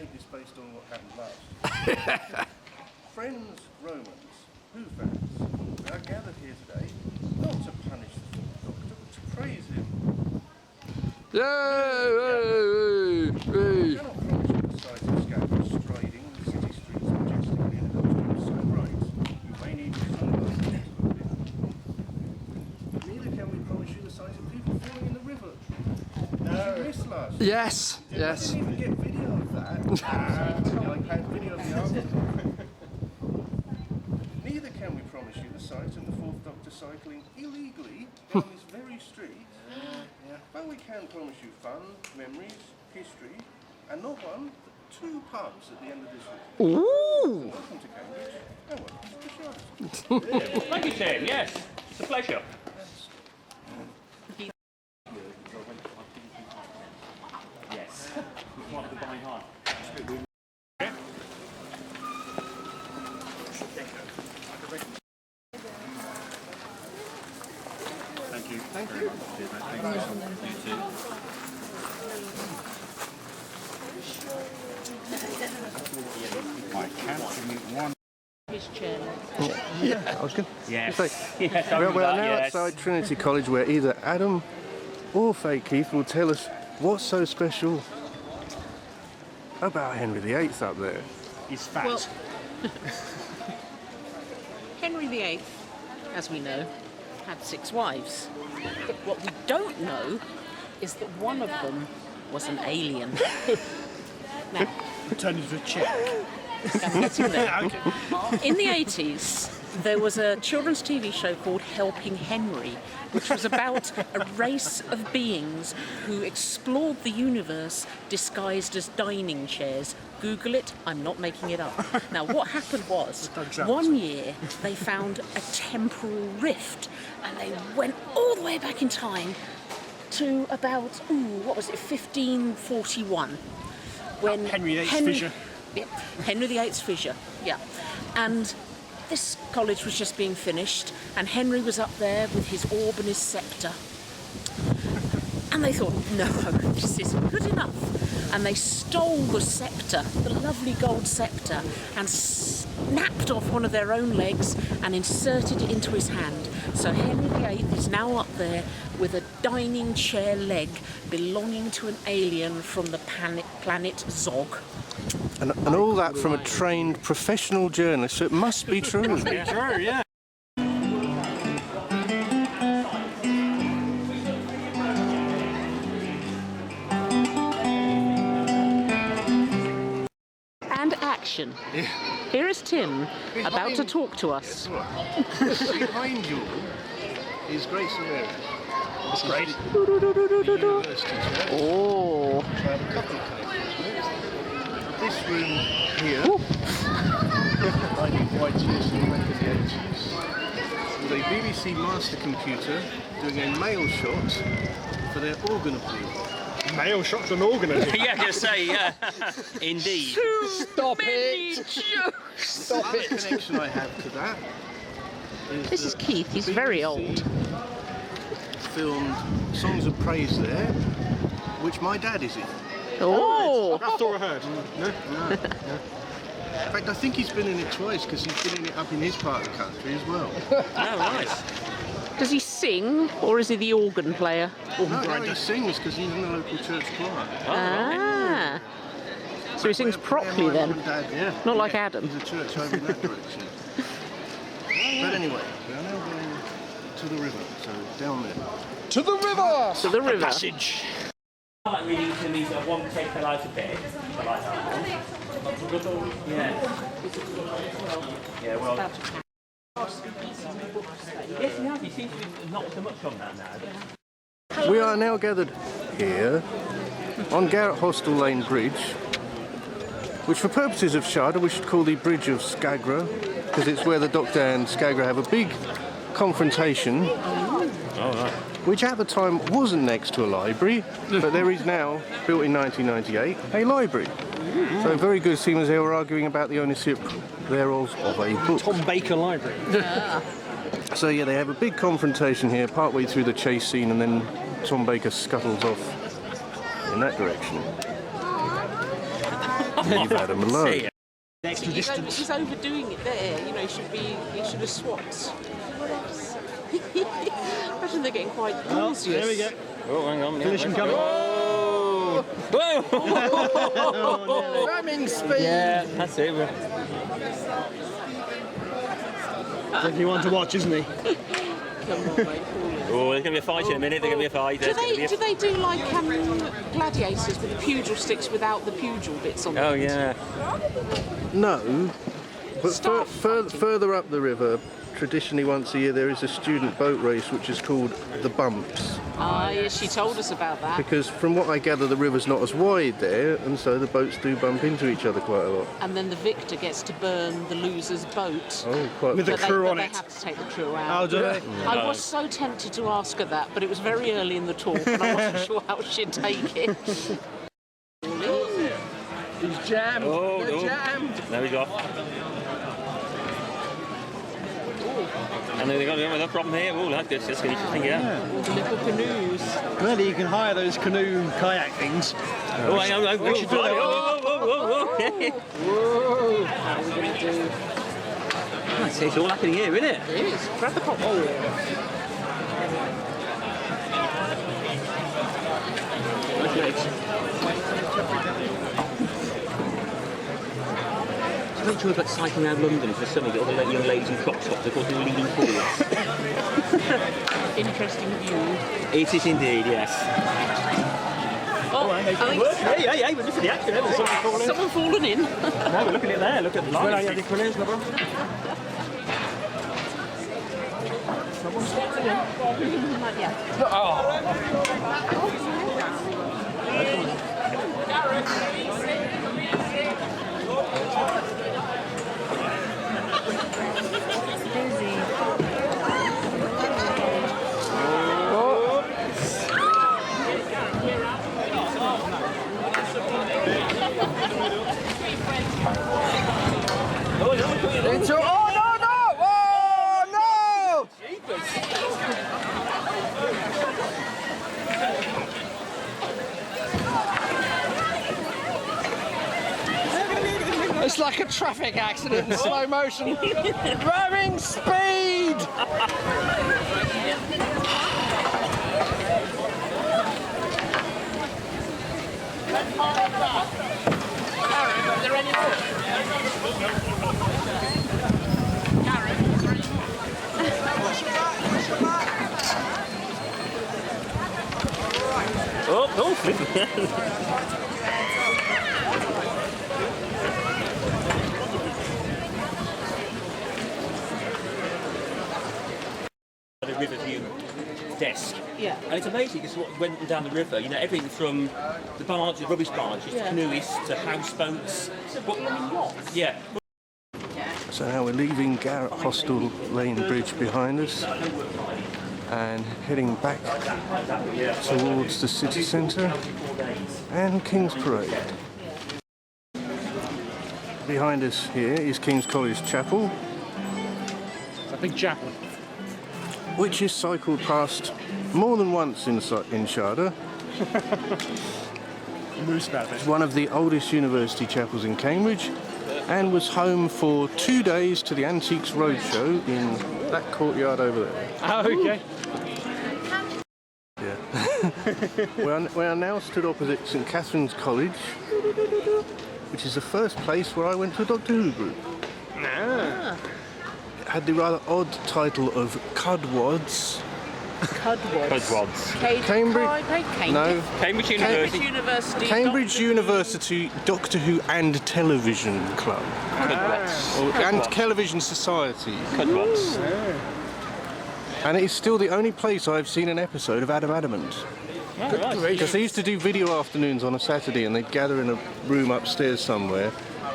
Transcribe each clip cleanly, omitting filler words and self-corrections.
date is based on what happened last. Friends, Romans, who fans are gathered here today not to punish the fourth Doctor, but to praise him. Yay! I cannot promise you the sight of Skagra striding the city streets majestically in a costume so bright you may need your sunglasses to look in. Neither can we promise you the sight of people falling in the river. No. You missed last year. Yes, yes. I didn't even get video of that. I had video of the article. Neither can we promise you the sight of the fourth Doctor cycling illegally down this very street. But we can promise you fun, memories, history, and not one, but two pubs at the end of this week. Ooh! Welcome to Cambridge, and welcome to Shada. Thank you, Tim. Yes, it's a pleasure. Yes. One of the buying hard. Thank you. Thank you. Thank you. You too. I can't give me one. His chair. Yeah, I was good. Yes. Yes, we're now outside Trinity College where either Adam or Fake Keith will tell us what's so special about Henry VIII up there. He's fat. Well, Henry VIII, as we know, had 6 wives. But what we don't know is that one of them was an alien. Now, Turned into a chick. I'm getting there. In the 80s, there was a children's TV show called Helping Henry, which was about a race of beings who explored the universe disguised as dining chairs. Google it, I'm not making it up. Now, what happened was, one year they found a temporal rift, and they went all the way back in time to about, what was it, 1541. When Henry VIII's fissure. Yeah, Henry VIII's fissure, yeah. And this college was just being finished, and Henry was up there with his orb and his sceptre. And they thought, no, this isn't good enough. And they stole the sceptre, the lovely gold sceptre, and snapped off one of their own legs and inserted it into his hand. So Henry VIII is now up there with a dining chair leg belonging to an alien from the planet Zog. And all that from a trained professional journalist, so it must be true. True, yeah. And action. Yeah. Here is Tim, about to talk to us. Behind you is Grace O'Leary. It's great. University chair. Oh. I have a couple of cases. This room here, I need white chairs from back in the 80s, with a BBC master computer doing a mail shot for their organ appeal. Male shots an organ. Yeah, just say, yeah. Indeed. Stop it! The other connection I have to that is This is that Keith, he's BBC very old. filmed Songs of Praise there, which my dad is in. Oh! That's all I heard. No? No. In fact, I think he's been in it twice because he's been in it up in his part of the country as well. Oh, nice. Does he sing, or is he the organ player? No, he sings because he's in the local church choir. Ah. So he sings properly Where my then? mum and dad, yeah. Not like Yeah, Adam. There's a church over in that direction. But anyway, we are now going to the river, so down there. To the river! To the river. Passage. I like reading to these one take the light a bit. I like that one. Yeah. Yeah, well. Yes, he has. He seems to be not so much on that now. We are now gathered here on Garrett Hostel Lane Bridge, which for purposes of Shada we should call the Bridge of Skagra, because it's where the Doctor and Skagra have a big confrontation, which at the time wasn't next to a library, but there is now, built in 1998, a library. So very good, seeing as they were arguing about the ownership thereof of a book. Tom Baker Library. So yeah, they have a big confrontation here, partway through the chase scene, and then Tom Baker scuttles off in that direction. leave Adam alone. Extra distance. He's overdoing it there. You know, he should have swapped. Imagine they're getting quite nauseous. There we go. Oh, hang on. Collision coming. Whoa! Ramming speed! Yeah, that's it. Definitely one to watch, isn't he? Come on, mate. Oh, there's going to be a fight in a minute. There's going to be a fight. Do they do like gladiators with the pugil sticks without the pugil bits on them? Oh, yeah. No, but Staff further up the river, traditionally once a year there is a student boat race which is called the Bumps. Ah, yes, she told us about that. Because from what I gather the river's not as wide there, and so the boats do bump into each other quite a lot. And then the victor gets to burn the loser's boat. Oh, quite With the crew on They it. have to take the crew out. Oh, do they? I was so tempted to ask her that, but it was very early in the talk and I wasn't sure how she'd take it. He's jammed. Oh, They're no. jammed. There we go. And then they've got another problem here. Oh, that's good. That's good. Yeah. All the little canoes. Maybe you can hire those canoe kayak things. Oh, hang on. We should do that. Whoa. How are we going to do? It's all happening here, isn't it? It is. Grab the pop. Oh, I'm not sure about cycling around London for something. All the young ladies in crop tops, of course, they're leaning forwards. interesting view. It is indeed, yes. Oh, I think Hey, we're looking at the action. There's someone falling. someone fallen in. No, we're looking at it there. Look at the line. It's like a traffic accident in slow motion. Ramming speed! The river view desk. Yeah. And it's amazing because what went down the river, you know, everything from the barges, rubbish barges, to canoeists, to houseboats. Yeah. So now we're leaving Garrett Hostel Lane Bridge behind us and heading back towards the city centre and King's Parade. Behind us here is King's College Chapel, A big chapel. which is cycled past more than once in Shada. Moose about It's it. one of the oldest university chapels in Cambridge and was home for 2 days to the Antiques Roadshow in that courtyard over there. Oh, okay. Yeah. we are now stood opposite St Catherine's College, which is the first place where I went to a Doctor Who group. It had the rather odd title of Cudwads. Cudwads. Cambridge Cambridge University. Cambridge University Doctor Who and Television Club. And Television Society. Cudwads. And it is still the only place I've seen an episode of Adam Adamant. Because they used to do video afternoons on a Saturday and they'd gather in a room upstairs somewhere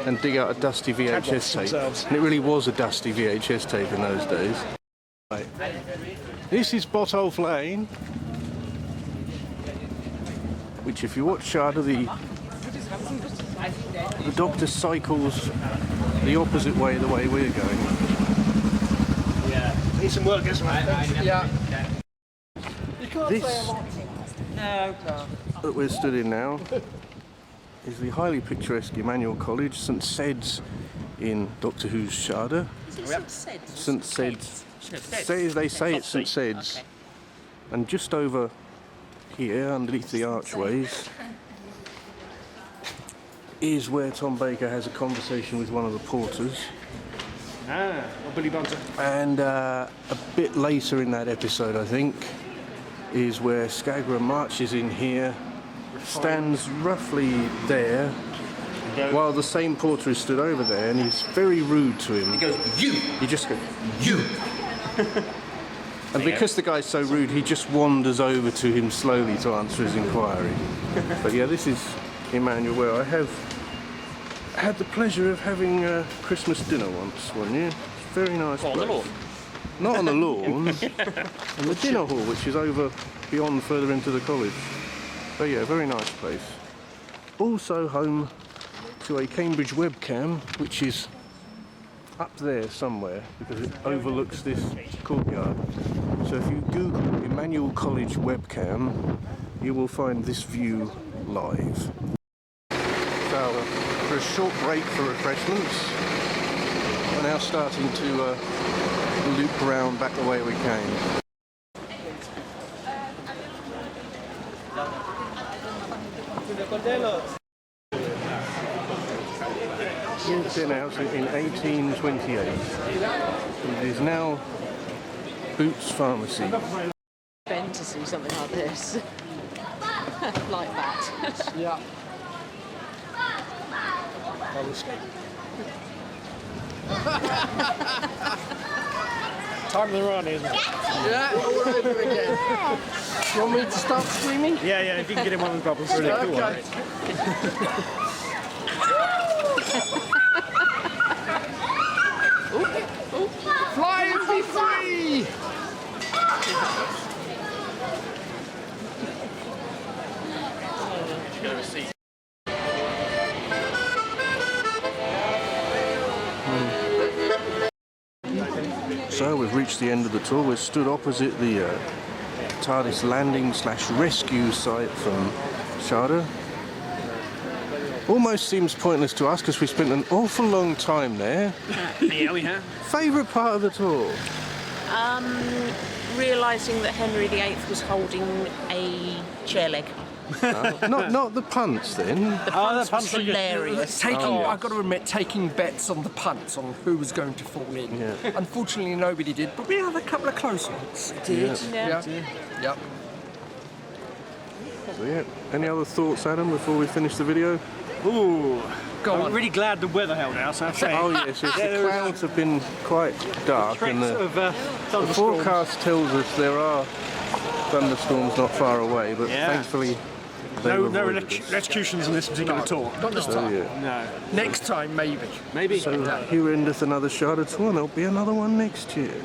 and dig out a dusty VHS tape. And it really was a dusty VHS tape in those days. Right. This is Botolph Lane, which if you watch Shada, the Doctor cycles the opposite way the way we're going. Need some work, isn't it? Yeah. This that we're stood in now is the highly picturesque Emmanuel College, St Sed's in Doctor Who's Shada. Is it St Sed's? St Sed's. They say it's St Sed's. Okay. And just over here, underneath the archways, is where Tom Baker has a conversation with one of the porters. Or Billy Bunter. And a bit later in that episode, I think, is where Skagra marches in here, stands roughly there, while the same porter is stood over there, and he's very rude to him. He goes, you! He just goes, You! and because the guy's so rude, he just wanders over to him slowly to answer his inquiry. But yeah, this is Emmanuel, where I have had the pleasure of having Christmas dinner once, one year. Very nice On the place. lawn. Not on the lawn, on the dinner hall, which is over beyond further into the college. But yeah, very nice place. Also home to a Cambridge webcam, which is up there somewhere because it overlooks this courtyard. So if you Google Emmanuel College webcam, you will find this view live. So for a short break for refreshments, we're now starting to loop around back the way we came. It's been out in 1828. It is now Boots Pharmacy. Ben to see something like this. Like that. Yeah. Time of the run, isn't it? Yeah, all over again. You want me to start screaming? Yeah, if you can get him on the bubbles, really cool. Okay. Fly and be free! So we've reached the end of the tour. We're stood opposite the TARDIS landing / rescue site from Shada. Almost seems pointless to us because we spent an awful long time there. Yeah, we have. Favourite part of the tour? Realising that Henry VIII was holding a chair leg. Not the punts then. The punts was hilarious. I've got to admit, taking bets on the punts on who was going to fall in. Yeah. Unfortunately, nobody did, but we had a couple of close ones. Yeah. Yeah. Yep. So yeah. Any other thoughts, Adam, before we finish the video? Ooh. Go I'm on. really glad the weather held out, so I'd say. Oh yes, the clouds have been quite dark, and the thunderstorms. forecast tells us there are thunderstorms not far away, but Yeah. thankfully No they've avoided us. electrocutions on this particular tour. Not this time. Yeah. No. Next time, maybe. Maybe. So here endeth another Shada tour, and there'll be another one next year.